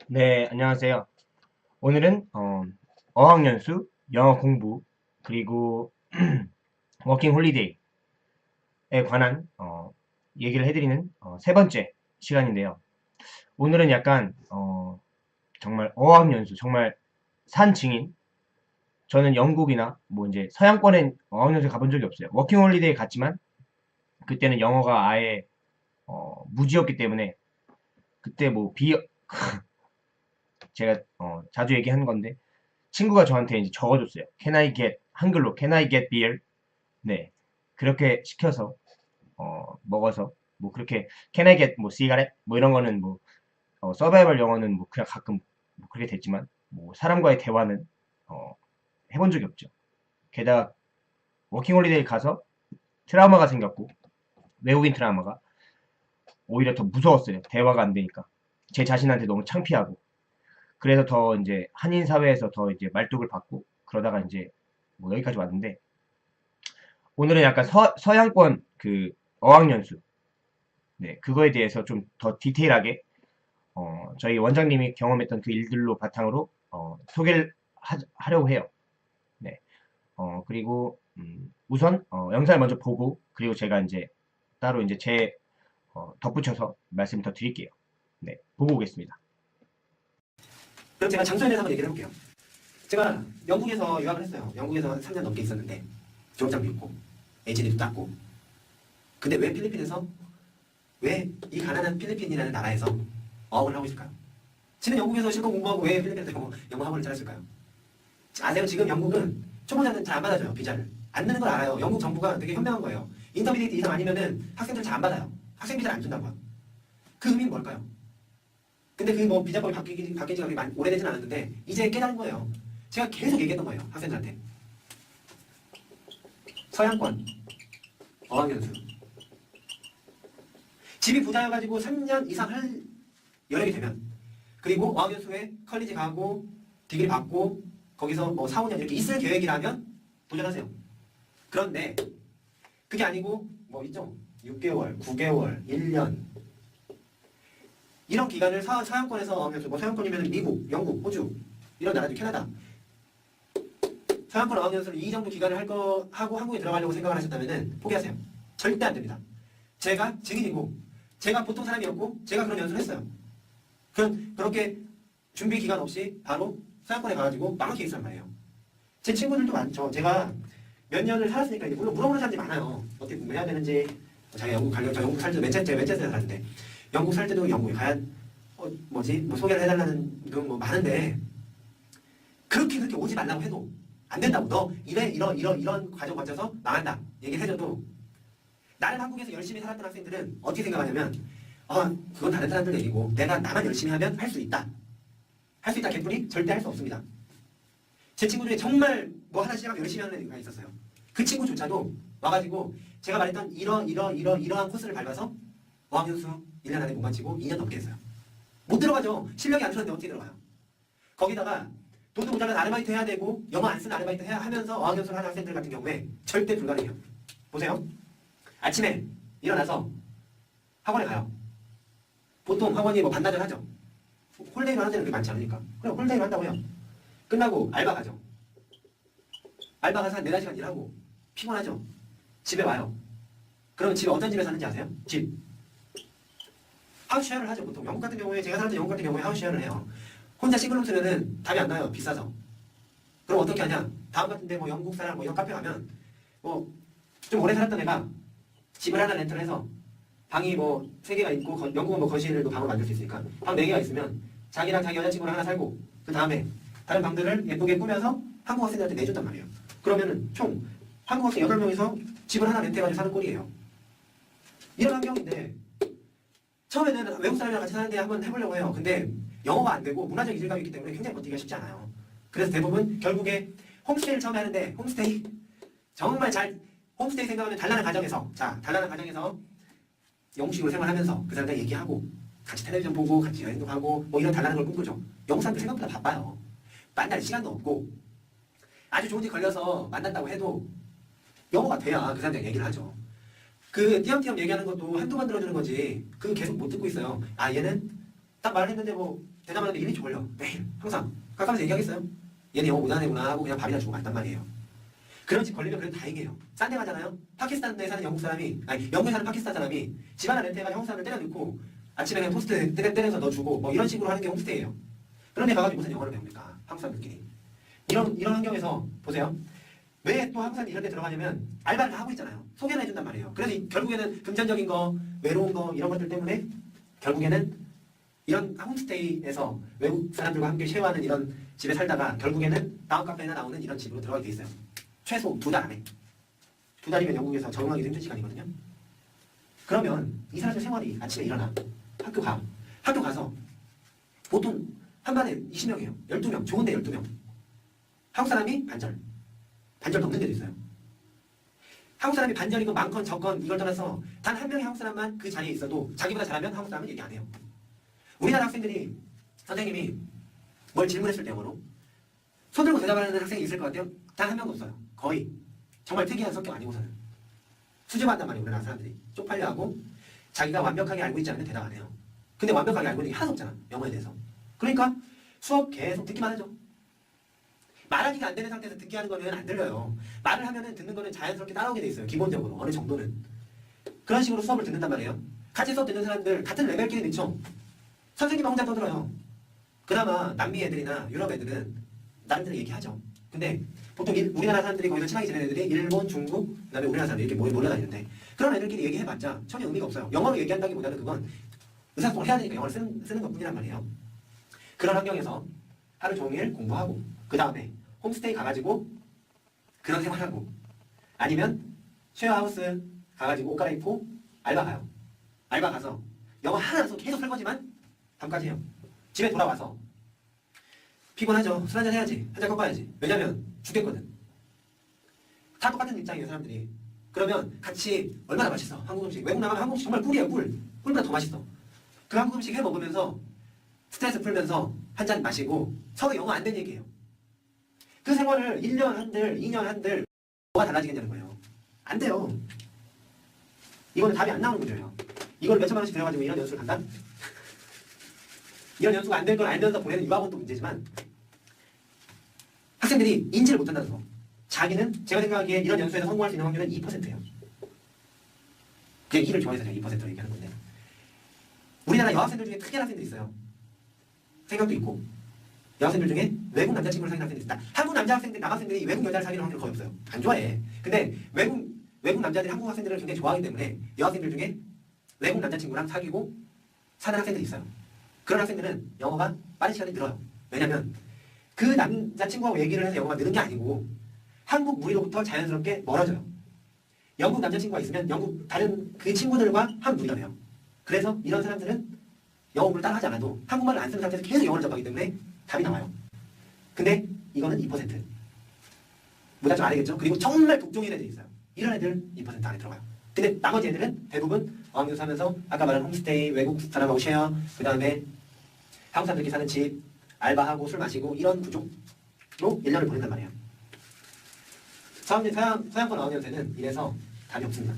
네, 안녕하세요. 오늘은 어학연수, 영어 공부, 그리고 워킹 홀리데이에 관한 얘기를 해드리는 세 번째 시간인데요. 오늘은 약간 정말 어학연수, 정말 산 증인. 저는 영국이나 뭐 이제 서양권엔 어학연수 가본 적이 없어요. 워킹 홀리데이 갔지만 그때는 영어가 아예 무지였기 때문에 그때 뭐 제가 자주 얘기하는 건데 친구가 저한테 이제 적어줬어요. Can I get 한글로 Can I get beer? 네, 그렇게 시켜서 먹어서 뭐 그렇게 Can I get 뭐 cigarette 뭐 이런 거는 뭐 서바이벌 영어는 뭐 그냥 가끔 뭐 그렇게 됐지만 뭐 사람과의 대화는 어, 해본 적이 없죠. 게다가 워킹홀리데이 가서 트라우마가 생겼고 외국인 트라우마가 오히려 더 무서웠어요. 대화가 안 되니까 제 자신한테 너무 창피하고 그래서 더 이제 한인 사회에서 더 이제 말뚝을 받고 그러다가 이제 뭐 여기까지 왔는데 오늘은 약간 서양권 그 어학연수 네 그거에 대해서 좀 더 디테일하게 저희 원장님이 경험했던 그 일들로 바탕으로 소개를 하려고 해요. 네. 그리고 우선 영상을 먼저 보고 그리고 제가 이제 따로 이제 제 덧붙여서 말씀 더 드릴게요. 네, 보고 오겠습니다. 그럼 제가 장소에 대해서 한번 얘기를 해볼게요. 제가 영국에서 유학을 했어요. 영국에서 한 3년 넘게 있었는데 졸업장도 있고 HD도 땄고 근데 왜 필리핀에서 왜 이 가난한 필리핀이라는 나라에서 어학을 하고 있을까요? 지는 영국에서 실컷 공부하고 왜 필리핀에서 영어 학원을 차렸을까요? 아세요? 지금 영국은 초보자는 잘 안 받아줘요. 비자를. 안 되는 걸 알아요. 영국 정부가 되게 현명한 거예요. 인터미디에이트 이상 아니면은 학생들 잘 안 받아요. 학생 비자를 안 준다고요. 그 의미는 뭘까요? 근데 그 뭐 비자법이 바뀐 지가 그렇게 오래되진 않았는데 이제 깨달은 거예요. 제가 계속 얘기했던 거예요. 학생들한테. 서양권, 어학연수. 집이 부자여가지고 3년 이상 할 여력이 되면 그리고 어학연수에 컬리지 가고 디그리 받고 거기서 뭐 4, 5년 이렇게 있을 계획이라면 도전하세요. 그런데 그게 아니고 뭐 있죠. 6개월, 9개월, 1년 이런 기간을 서양권에서 어학연수, 뭐 서양권이면 미국, 영국, 호주 이런 나라들 캐나다 서양권 어학연수를 이 정도 기간을 하고 한국에 들어가려고 생각을 하셨다면 포기하세요. 절대 안 됩니다. 제가 증인이고 제가 보통 사람이었고 제가 그런 연수를 했어요. 그렇게 준비 기간 없이 바로 서양권에 가가지고 망한 케이스란 말이에요. 제 친구들도 많죠. 제가 몇 년을 살았으니까 이제 물론 물어보는 사람들이 많아요. 어떻게 공부해야 되는지 자기가 영국 가려고 저 영국 살 때도 맨체스터에 살았는데 영국 살 때도 영국에 가야 뭐 소개를 해달라는 등 뭐 많은데 그렇게 오지 말라고 해도 안 된다고 너 이런 과정 거쳐서 망한다 얘기를 해줘도 나는 한국에서 열심히 살았던 학생들은 어떻게 생각하냐면 그건 다른 사람들 얘기고 내가 나만 열심히 하면 할 수 있다. 할 수 있다 개뿔이 절대 할 수 없습니다. 제 친구 중에 정말 뭐 하나 시작하면 열심히 하는 애가 있었어요. 그 친구조차도 와가지고 제가 말했던 이러한 코스를 밟아서 어학연수 1년 안에 못 마치고 2년 넘게 했어요. 못 들어가죠. 실력이 안 들었는데 어떻게 들어가요? 거기다가 돈도 모자란 아르바이트 해야 되고 영어 안 쓰는 아르바이트 해야 하면서 어학연수를 하는 학생들 같은 경우에 절대 불가능해요. 보세요. 아침에 일어나서 학원에 가요. 보통 학원이 뭐 반나절 하죠. 홀데이로 하는 데는 그렇게 많지 않으니까. 그럼 홀데이로 한다고 해요. 끝나고 알바 가죠. 알바 가서 한 4, 5시간 일하고 피곤하죠. 집에 와요. 그러면 집에 어떤 집에 사는지 아세요? 집. 하우스쉐어를 하죠. 보통 영국 같은 경우에 제가 살았던 영국 같은 경우에 하우스쉐어를 해요. 혼자 싱글룸 쓰면은 답이 안 나요. 비싸서. 그럼 어떻게 하냐? 다음 같은데 뭐 영국 사람 뭐 이런 카페 가면 뭐 좀 오래 살았던 애가 집을 하나 렌트를 해서 방이 뭐 3개가 있고 영국은 뭐 거실도 방으로 만들 수 있으니까 방 4개가 있으면 자기랑 자기 여자친구랑 하나 살고 그 다음에 다른 방들을 예쁘게 꾸며서 한국 학생들한테 내준단 말이에요. 그러면은 총 한국 학생 8명이서 집을 하나 렌트해가지고 사는 꼴이에요. 이런 환경인데 처음에는 외국 사람이랑 같이 사는데 한번 해보려고 해요. 근데 영어가 안 되고 문화적 이질감이 있기 때문에 굉장히 버티기가 쉽지 않아요. 그래서 대부분 결국에 홈스테이를 처음에 하는데 홈스테이 정말 홈스테이 생각하면 단란한 가정에서 영국식으로 생활하면서 그 사람들 얘기하고 같이 텔레비전 보고 같이 여행도 가고 뭐 이런 단란한 걸 꿈꾸죠. 영국 사람들 생각보다 바빠요. 만날 시간도 없고 아주 좋은 집 걸려서 만난다고 해도 영어가 돼야 그 사람들 얘기를 하죠. 그 띄엄띄엄 얘기하는 것도 한두 번 들어주는 거지 그거 계속 못 듣고 있어요. 얘는 딱 말을 했는데 뭐 대답하는데 1, 2초 걸려. 매일 항상 깎아면서 얘기하겠어요? 얘는 영어 못하는 애구나 하고 그냥 밥이나 주고 갔단 말이에요. 그런 집 걸리면 그래도 다행이에요. 싼 데 가잖아요. 파키스탄에 사는 영국 사람이, 아니 영국에 사는 파키스탄 사람이 집 하나 렌트해가 한국 사람을 때려넣고 아침에 그냥 토스트 때려서 넣어주고 뭐 이런 식으로 하는 게 홈스테이예요. 그런데 가가지고 무슨 영어를 배웁니까? 한국 사람들끼리. 이런 환경에서 보세요. 왜 또 한국 사람이 이런 데 들어가냐면 알바를 다 하고 있잖아요. 소개를 해준단 말이에요. 그래서 결국에는 금전적인 거, 외로운 거 이런 것들 때문에 결국에는 이런 홈스테이에서 외국 사람들과 함께 쉐어하는 이런 집에 살다가 결국에는 다운카페나 나오는 이런 집으로 들어가게 돼 있어요. 최소 2달 안에. 2달이면 영국에서 적응하기 힘든 시간이거든요. 그러면 이 사람들 생활이 아침에 일어나 학교 가. 학교 가서 보통 한 반에 20명이에요. 12명. 좋은데 12명. 한국 사람이 반절. 반절 넘는 데도 있어요. 한국 사람이 반절이고 많건 적건 이걸 떠나서 단 한 명의 한국 사람만 그 자리에 있어도 자기보다 잘하면 한국 사람은 얘기 안 해요. 우리나라 학생들이 선생님이 뭘 질문했을 때 영어로 손 들고 대답하는 학생이 있을 것 같아요? 단 한 명도 없어요. 거의. 정말 특이한 성격 아니고서는. 수줍어한단 말이에요. 우리나라 사람들이. 쪽팔려 하고 자기가 완벽하게 알고 있지 않으면 대답 안 해요. 근데 완벽하게 알고 있는 게 하나도 없잖아. 영어에 대해서. 그러니까 수업 계속 듣기만 하죠. 말하기가 안 되는 상태에서 듣게 하는 거는 안 들려요. 말을 하면은 듣는 거는 자연스럽게 따라오게 돼 있어요. 기본적으로. 어느 정도는. 그런 식으로 수업을 듣는단 말이에요. 같이 수업 듣는 사람들 같은 레벨끼리 늦죠. 선생님만 혼자 떠들어요. 그나마 남미 애들이나 유럽 애들은 나름대로 얘기하죠. 근데 보통 우리나라 사람들이 거기서 친하게 지내는 애들이 일본, 중국, 그다음에 우리나라 사람들이 이렇게 몰려다니는데 그런 애들끼리 얘기해봤자 전혀 의미가 없어요. 영어로 얘기한다기보다는 그건 의사소통을 해야 되니까 영어를 쓰는 것뿐이란 말이에요. 그런 환경에서 하루 종일 공부하고 그 다음에 홈스테이 가가지고 그런 생활하고 아니면 쉐어하우스 가가지고 옷 갈아입고 알바 가요. 알바 가서 영어 하나 안 써도 계속 설거지만 밤까지 해요. 집에 돌아와서 피곤하죠. 술 한잔 해야지. 한잔 꺾어야지. 왜냐면 죽겠거든. 다 똑같은 입장이에요, 사람들이. 그러면 같이 얼마나 맛있어. 한국 음식. 외국 나가면 한국 음식 정말 꿀이에요, 꿀. 꿀보다 더 맛있어. 그 한국 음식 해 먹으면서 스트레스 풀면서 한 잔 마시고 서로 영어 안 된 얘기예요. 그 생활을 1년 한들, 2년 한들 뭐가 달라지겠냐는 거예요. 안 돼요. 이거는 답이 안 나오는 문제예요. 이걸 몇천만 원씩 들여가지고 이런 연수를 간다? 이런 연수가 안 될 걸 알면서 보내는 유학원도 문제지만 학생들이 인지를 못한다는 거. 자기는 제가 생각하기에 이런 연수에서 성공할 수 있는 확률은 2%예요. 그냥 2를 좋아해서 제가 2%로 얘기하는 건데 우리나라 여학생들 중에 특이한 학생들이 있어요. 생각도 있고 여학생들 중에 외국 남자친구를 사귀는 학생들이 있다. 한국 남자학생들, 남학생들이 외국 여자를 사귀는 확률은 거의 없어요. 안 좋아해. 근데 외국 남자들이 한국 학생들을 굉장히 좋아하기 때문에 여학생들 중에 외국 남자친구랑 사귀고 사는 학생들이 있어요. 그런 학생들은 영어가 빠른 시간에 늘어요. 왜냐면 그 남자친구하고 얘기를 해서 영어가 느는 게 아니고 한국 무리로부터 자연스럽게 멀어져요. 영국 남자친구가 있으면 영국 다른 그 친구들과 한 무리가 돼요. 그래서 이런 사람들은 영어 공부를 따라 하지 않아도 한국말을 안 쓰는 상태에서 계속 영어를 접하기 때문에 답이 나와요. 근데 이거는 2%. 무단점 아니겠죠? 그리고 정말 독종인 애들이 있어요. 이런 애들 2% 안에 들어가요. 근데 나머지 애들은 대부분 어학연수 하면서 아까 말한 홈스테이, 외국 사람하고 쉐어, 그 다음에 한국 사람들끼리 사는 집, 알바하고 술 마시고 이런 구조로 1년을 보낸단 말이에요. 서양권 어학연수는 이래서 답이 없습니다.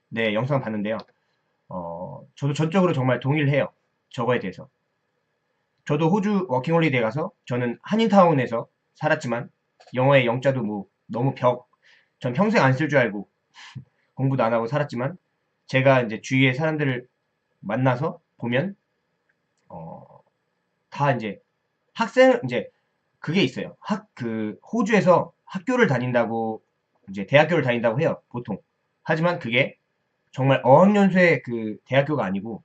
네, 영상 봤는데요. 저도 전적으로 정말 동의를 해요. 저거에 대해서. 저도 호주 워킹홀리데이 가서 저는 한인타운에서 살았지만 영어의 영자도 뭐 너무 전 평생 안 쓸 줄 알고 공부도 안 하고 살았지만 제가 이제 주위의 사람들을 만나서 보면 다 이제 이제 그게 있어요. 호주에서 학교를 다닌다고 이제 대학교를 다닌다고 해요. 보통. 하지만 그게 정말 어학연수의 그 대학교가 아니고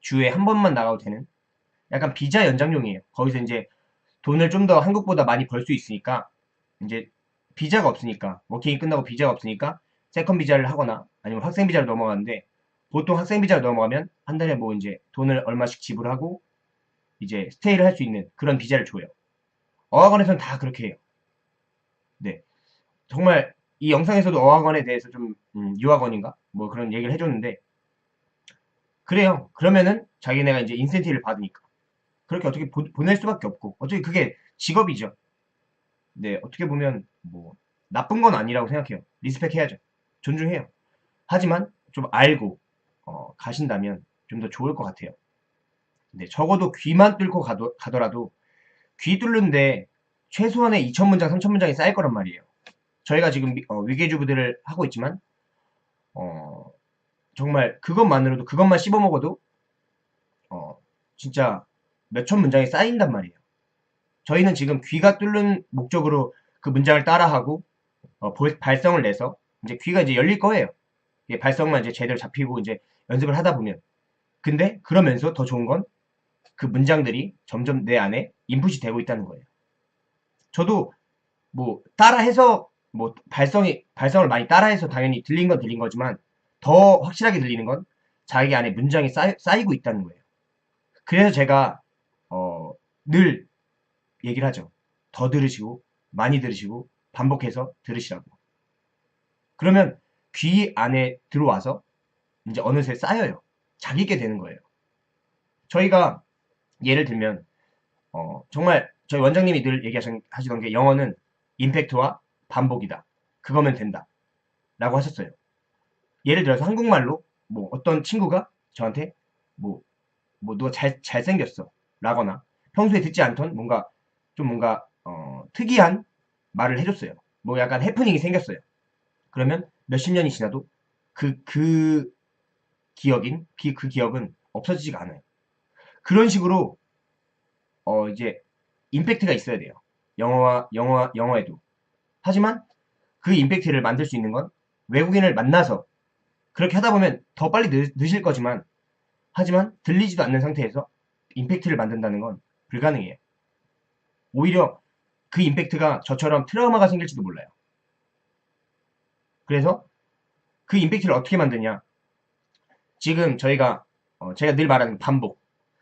주에 한 번만 나가도 되는 약간 비자 연장용이에요. 거기서 이제 돈을 좀 더 한국보다 많이 벌 수 있으니까 이제 비자가 없으니까 워킹이 끝나고 비자가 없으니까 세컨 비자를 하거나 아니면 학생 비자를 넘어가는데 보통 학생 비자를 넘어가면 한 달에 뭐 이제 돈을 얼마씩 지불하고 이제 스테이를 할 수 있는 그런 비자를 줘요. 어학원에서는 다 그렇게 해요. 네. 정말 이 영상에서도 어학원에 대해서 좀 유학원인가 뭐 그런 얘기를 해줬는데 그래요. 그러면은 자기네가 이제 인센티브를 받으니까 그렇게 어떻게 보낼 수밖에 없고 어차피 그게 직업이죠. 네, 어떻게 보면 뭐 나쁜 건 아니라고 생각해요. 리스펙 해야죠. 존중해요. 하지만 좀 알고 가신다면 좀 더 좋을 것 같아요. 네, 적어도 귀만 뚫고 가더라도 귀 뚫는데 최소한의 2,000문장, 3,000문장이 쌓일 거란 말이에요. 저희가 지금 위계주부들을 하고 있지만 어, 정말 그것만으로도 그것만 씹어 먹어도 진짜 몇천 문장이 쌓인단 말이에요. 저희는 지금 귀가 뚫는 목적으로 그 문장을 따라하고 발성을 내서 이제 귀가 이제 열릴 거예요. 발성만 이제 제대로 잡히고 이제 연습을 하다 보면. 근데 그러면서 더 좋은 건 그 문장들이 점점 내 안에 인풋이 되고 있다는 거예요. 저도 뭐 따라해서 뭐 발성을 많이 따라해서 당연히 들린 건 들린 거지만 더 확실하게 들리는 건 자기 안에 문장이 쌓이고 있다는 거예요. 그래서 제가 늘 얘기를 하죠. 더 들으시고 많이 들으시고 반복해서 들으시라고. 그러면 귀 안에 들어와서 이제 어느새 쌓여요. 자기게 되는 거예요. 저희가 예를 들면 정말 저희 원장님이 늘 얘기하시던 게 영어는 임팩트와 반복이다. 그거면 된다. 라고 하셨어요. 예를 들어서 한국말로 뭐 어떤 친구가 저한테 뭐, 누가 잘생겼어. 라거나 평소에 듣지 않던 뭔가 특이한 말을 해줬어요. 뭐 약간 해프닝이 생겼어요. 그러면 몇십 년이 지나도 그 그 기억은 없어지지가 않아요. 그런 식으로 이제 임팩트가 있어야 돼요. 영어에도. 하지만 그 임팩트를 만들 수 있는 건 외국인을 만나서 그렇게 하다 보면 더 빨리 늦을 거지만 하지만 들리지도 않는 상태에서 임팩트를 만든다는 건 불가능해요. 오히려 그 임팩트가 저처럼 트라우마가 생길지도 몰라요. 그래서 그 임팩트를 어떻게 만드냐? 지금 제가 늘 말하는 반복.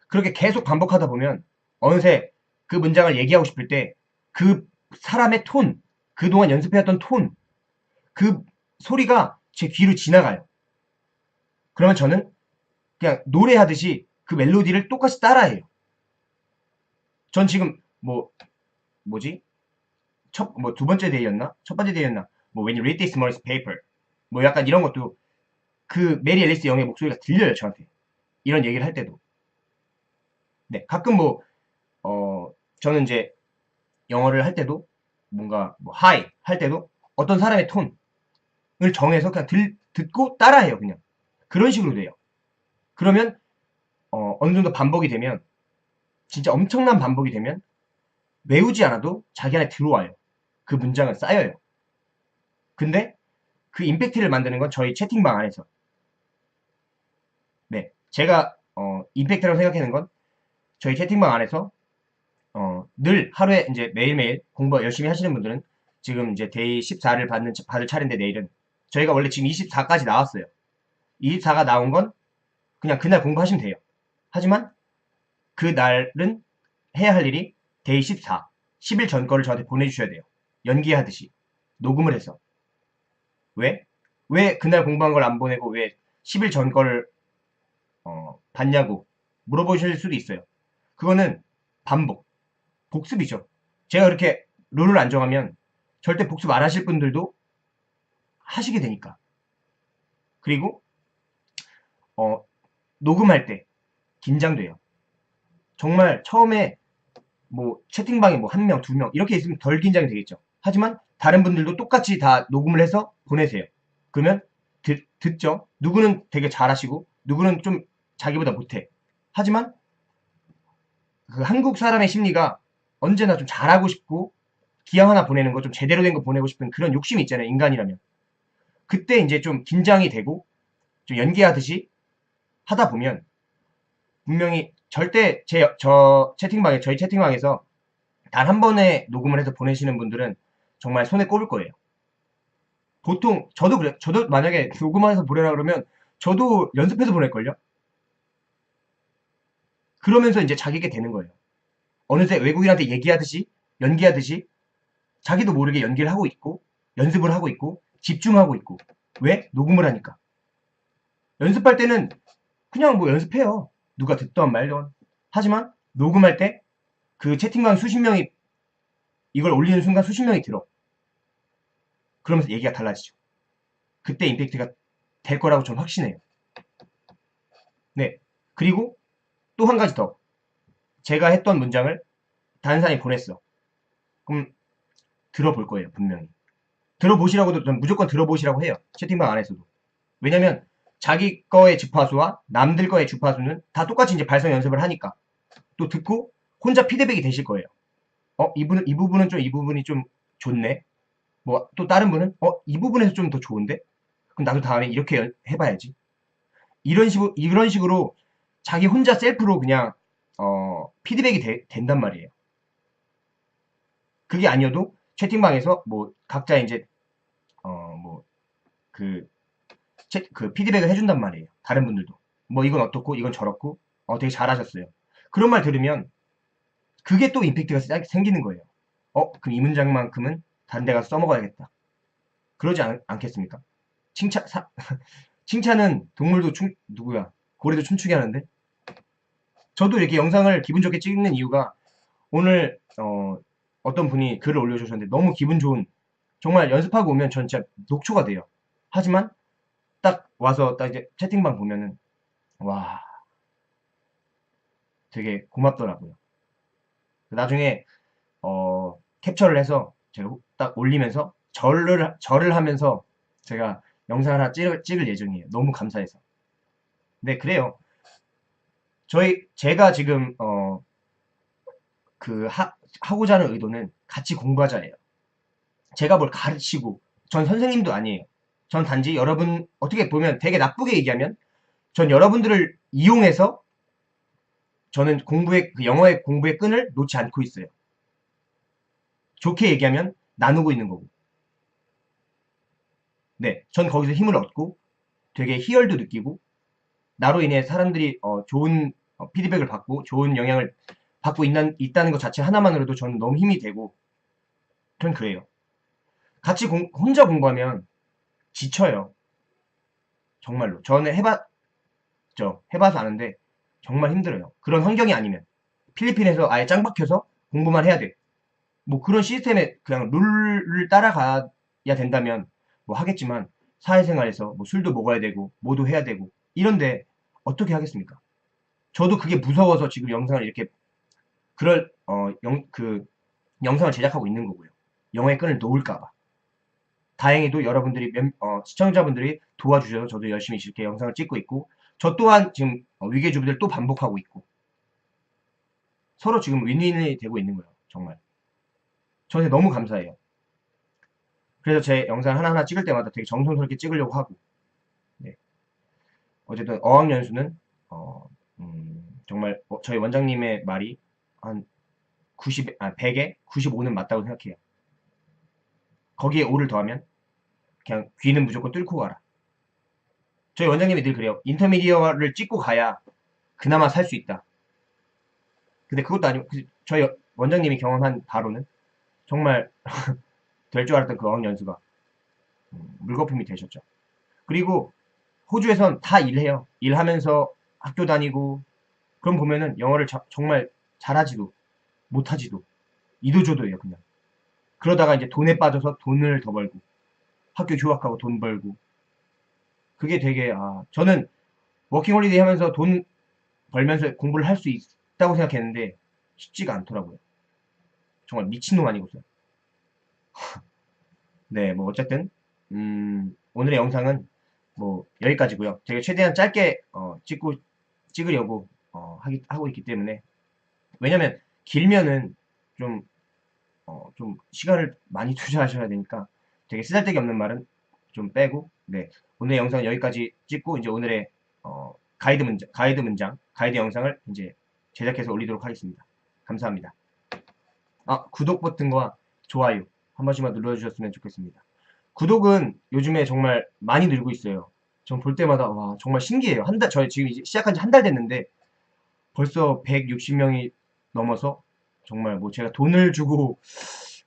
그렇게 계속 반복하다 보면 어느새 그 문장을 얘기하고 싶을 때 그 사람의 톤, 그동안 연습해왔던 톤, 그 소리가 제 귀로 지나가요. 그러면 저는 그냥 노래하듯이 그 멜로디를 똑같이 따라해요. 전 지금 뭐지? 두 번째 데이였나? 첫 번째 데이였나? 뭐 When you read this morning's paper 뭐 약간 이런 것도 그 메리 앨리스 영의 목소리가 들려요, 저한테. 이런 얘기를 할 때도. 네, 가끔 저는 이제 영어를 할 때도 뭔가 하이 할 때도 어떤 사람의 톤을 정해서 그냥 듣고 따라해요, 그냥. 그런 식으로 돼요. 그러면 어느 정도 반복이 되면 진짜 엄청난 반복이 되면 외우지 않아도 자기 안에 들어와요. 그 문장은 쌓여요. 근데 그 임팩트를 만드는 건 저희 채팅방 안에서. 네, 제가 임팩트라고 생각하는 건 저희 채팅방 안에서 늘 하루에 이제 매일매일 공부 열심히 하시는 분들은 지금 이제 데이 14를 받을 차례인데 내일은 저희가 원래 지금 24까지 나왔어요. 24가 나온 건 그냥 그날 공부하시면 돼요. 하지만 그날은 해야 할 일이 데이 14, 10일 전 거를 저한테 보내주셔야 돼요. 연기하듯이. 녹음을 해서. 왜? 왜 그날 공부한 걸 안 보내고 왜 10일 전 거를 봤냐고 물어보실 수도 있어요. 그거는 반복, 복습이죠. 제가 그렇게 룰을 안 정하면 절대 복습 안 하실 분들도 하시게 되니까. 그리고 녹음할 때 긴장돼요. 정말 처음에 채팅방에 한 명, 두 명 이렇게 있으면 덜 긴장이 되겠죠. 하지만 다른 분들도 똑같이 다 녹음을 해서 보내세요. 그러면 듣죠. 누구는 되게 잘하시고 누구는 좀 자기보다 못해. 하지만 그 한국 사람의 심리가 언제나 좀 잘하고 싶고 기왕 하나 보내는 거 좀 제대로 된 거 보내고 싶은 그런 욕심이 있잖아요. 인간이라면. 그때 이제 좀 긴장이 되고 좀 연기하듯이 하다 보면 분명히 절대 저희 채팅방에서 단 한 번에 녹음을 해서 보내시는 분들은 정말 손에 꼽을 거예요. 보통 저도 그래. 저도 만약에 녹음해서 보내라 그러면 저도 연습해서 보낼걸요. 그러면서 이제 자기게 되는 거예요. 어느새 외국인한테 얘기하듯이 연기하듯이 자기도 모르게 연기를 하고 있고 연습을 하고 있고 집중하고 있고 왜? 녹음을 하니까. 연습할 때는 그냥 연습해요. 누가 듣던 말던. 하지만 녹음할 때 그 채팅방 수십 명이 이걸 올리는 순간 수십 명이 들어. 그러면서 얘기가 달라지죠. 그때 임팩트가 될 거라고 저는 확신해요. 네. 그리고 또 한 가지 더. 제가 했던 문장을 다른 사람이 보냈어. 그럼 들어볼 거예요, 분명히. 들어보시라고도 전 무조건 들어보시라고 해요. 채팅방 안에서도. 왜냐면 자기 거의 주파수와 남들 거의 주파수는 다 똑같이 이제 발성 연습을 하니까 또 듣고 혼자 피드백이 되실 거예요. 이 부분은 좀 이 부분이 좀 좋네. 뭐 또 다른 분은 이 부분에서 좀 더 좋은데? 그럼 나도 다음에 이렇게 해봐야지. 이런 식으로 자기 혼자 셀프로 그냥 피드백이 된단 말이에요. 그게 아니어도 채팅방에서 뭐 각자 이제 뭐그 그 피드백을 해준단 말이에요. 다른 분들도. 뭐 이건 어떻고 이건 저렇고 되게 잘하셨어요. 그런 말 들으면 그게 또 임팩트가 생기는 거예요. 그럼 이 문장만큼은 다른 데 가서 써먹어야겠다. 그러지 않겠습니까? 칭찬은 동물도 누구야? 고래도 춤추게 하는데? 저도 이렇게 영상을 기분 좋게 찍는 이유가 오늘 어떤 분이 글을 올려주셨는데 너무 기분 좋은 정말 연습하고 오면 전 진짜 녹초가 돼요. 하지만 딱 와서 딱 이제 채팅방 보면은 와 되게 고맙더라고요. 나중에 캡처를 해서 제가 딱 올리면서 절을 하면서 제가 영상 하나 찍을 예정이에요. 너무 감사해서. 네, 그래요. 제가 지금 하고자 하는 의도는 같이 공부하자예요. 제가 뭘 가르치고 전 선생님도 아니에요. 전 단지 여러분 어떻게 보면 되게 나쁘게 얘기하면 전 여러분들을 이용해서 저는 그 영어의 공부의 끈을 놓지 않고 있어요. 좋게 얘기하면 나누고 있는 거고. 네, 전 거기서 힘을 얻고 되게 희열도 느끼고 나로 인해 사람들이 좋은 피드백을 받고 좋은 영향을 받고 있다는 것 자체 하나만으로도 저는 너무 힘이 되고 전 그래요. 같이 혼자 공부하면 지쳐요. 정말로. 저는 해봐서 아는데 정말 힘들어요. 그런 환경이 아니면. 필리핀에서 아예 짱 박혀서 공부만 해야 돼. 뭐 그런 시스템에 그냥 룰을 따라가야 된다면 뭐 하겠지만 사회생활에서 뭐 술도 먹어야 되고 뭐도 해야 되고 이런데 어떻게 하겠습니까? 저도 그게 무서워서 지금 영상을 이렇게 그럴 영상을 제작하고 있는 거고요. 영어의 끈을 놓을까 봐. 다행히도 여러분들이 시청자분들이 도와주셔서 저도 열심히 이렇게 영상을 찍고 있고 저 또한 지금 위기의 주부들 또 반복하고 있고 서로 지금 윈윈이 되고 있는 거예요. 정말. 저한테 너무 감사해요. 그래서 제 영상 하나하나 찍을 때마다 되게 정성스럽게 찍으려고 하고 네. 어쨌든 어학연수는 정말 저희 원장님의 말이 한 100에 95는 맞다고 생각해요. 거기에 5를 더하면 그냥 귀는 무조건 뚫고 가라. 저희 원장님이 늘 그래요. 인터미디어를 찍고 가야 그나마 살 수 있다. 근데 그것도 아니고 저희 원장님이 경험한 바로는 정말 될 줄 알았던 그 어학연수가 물거품이 되셨죠. 그리고 호주에선 다 일해요. 일하면서 학교 다니고 그럼 보면은 영어를 정말 잘하지도 못하지도 이도저도예요 그냥. 그러다가 이제 돈에 빠져서 돈을 더 벌고 학교 휴학하고 돈 벌고 그게 되게 저는 워킹홀리데이 하면서 돈 벌면서 공부를 할 수 있다고 생각했는데 쉽지가 않더라고요. 정말 미친놈 아니고서요. 네, 뭐 어쨌든 오늘의 영상은 뭐 여기까지고요. 제가 최대한 짧게 찍으려고 하고 있기 때문에 왜냐면 길면은 좀 좀 시간을 많이 투자하셔야 되니까 되게 쓰잘데기 없는 말은 좀 빼고 네 오늘 영상은 여기까지 찍고 이제 오늘의 가이드 영상을 이제 제작해서 올리도록 하겠습니다. 감사합니다. 구독 버튼과 좋아요 한 번씩만 눌러주셨으면 좋겠습니다. 구독은 요즘에 정말 많이 늘고 있어요. 전 볼 때마다 와 정말 신기해요. 저희 지금 이제 시작한 지 한 달 됐는데 벌써 160명이 넘어서 정말 뭐 제가 돈을 주고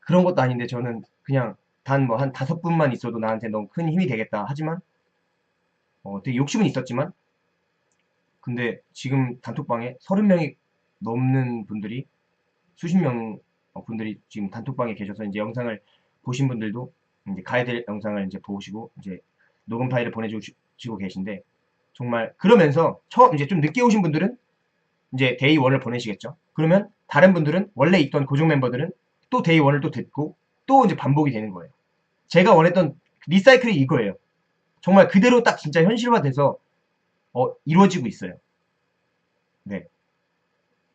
그런 것도 아닌데 저는 그냥 단 뭐 한 5분만 있어도 나한테 너무 큰 힘이 되겠다 하지만 되게 욕심은 있었지만 근데 지금 단톡방에 30명이 넘는 분들이 수십 명 분들이 지금 단톡방에 계셔서 이제 영상을 보신 분들도 이제 가이드 영상을 이제 보시고 이제 녹음 파일을 보내주시고 계신데 정말 그러면서 처음 이제 좀 늦게 오신 분들은 이제 데이 1을 보내시겠죠. 그러면 다른 분들은 원래 있던 고정 멤버들은 또 데이 1을 또 듣고 또 이제 반복이 되는 거예요. 제가 원했던 리사이클이 이거예요. 정말 그대로 딱 진짜 현실화돼서 이루어지고 있어요. 네.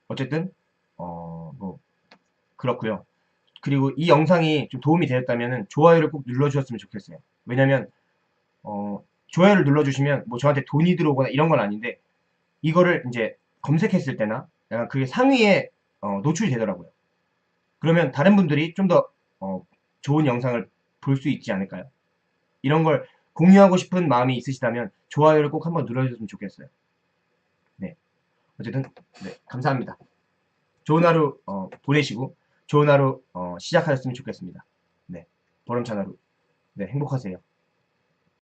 어쨌든 뭐 그렇고요. 그리고 이 영상이 좀 도움이 되었다면 좋아요를 꼭 눌러주셨으면 좋겠어요. 왜냐면 좋아요를 눌러주시면 뭐 저한테 돈이 들어오거나 이런 건 아닌데 이거를 이제 검색했을 때나 약간 그게 상위에 노출이 되더라고요. 그러면 다른 분들이 좀 더 좋은 영상을 볼 수 있지 않을까요? 이런 걸 공유하고 싶은 마음이 있으시다면 좋아요를 꼭 한번 눌러주셨으면 좋겠어요. 네. 어쨌든 네, 감사합니다. 좋은 하루 보내시고 좋은 하루 시작하셨으면 좋겠습니다. 네. 보람찬 하루. 네, 행복하세요.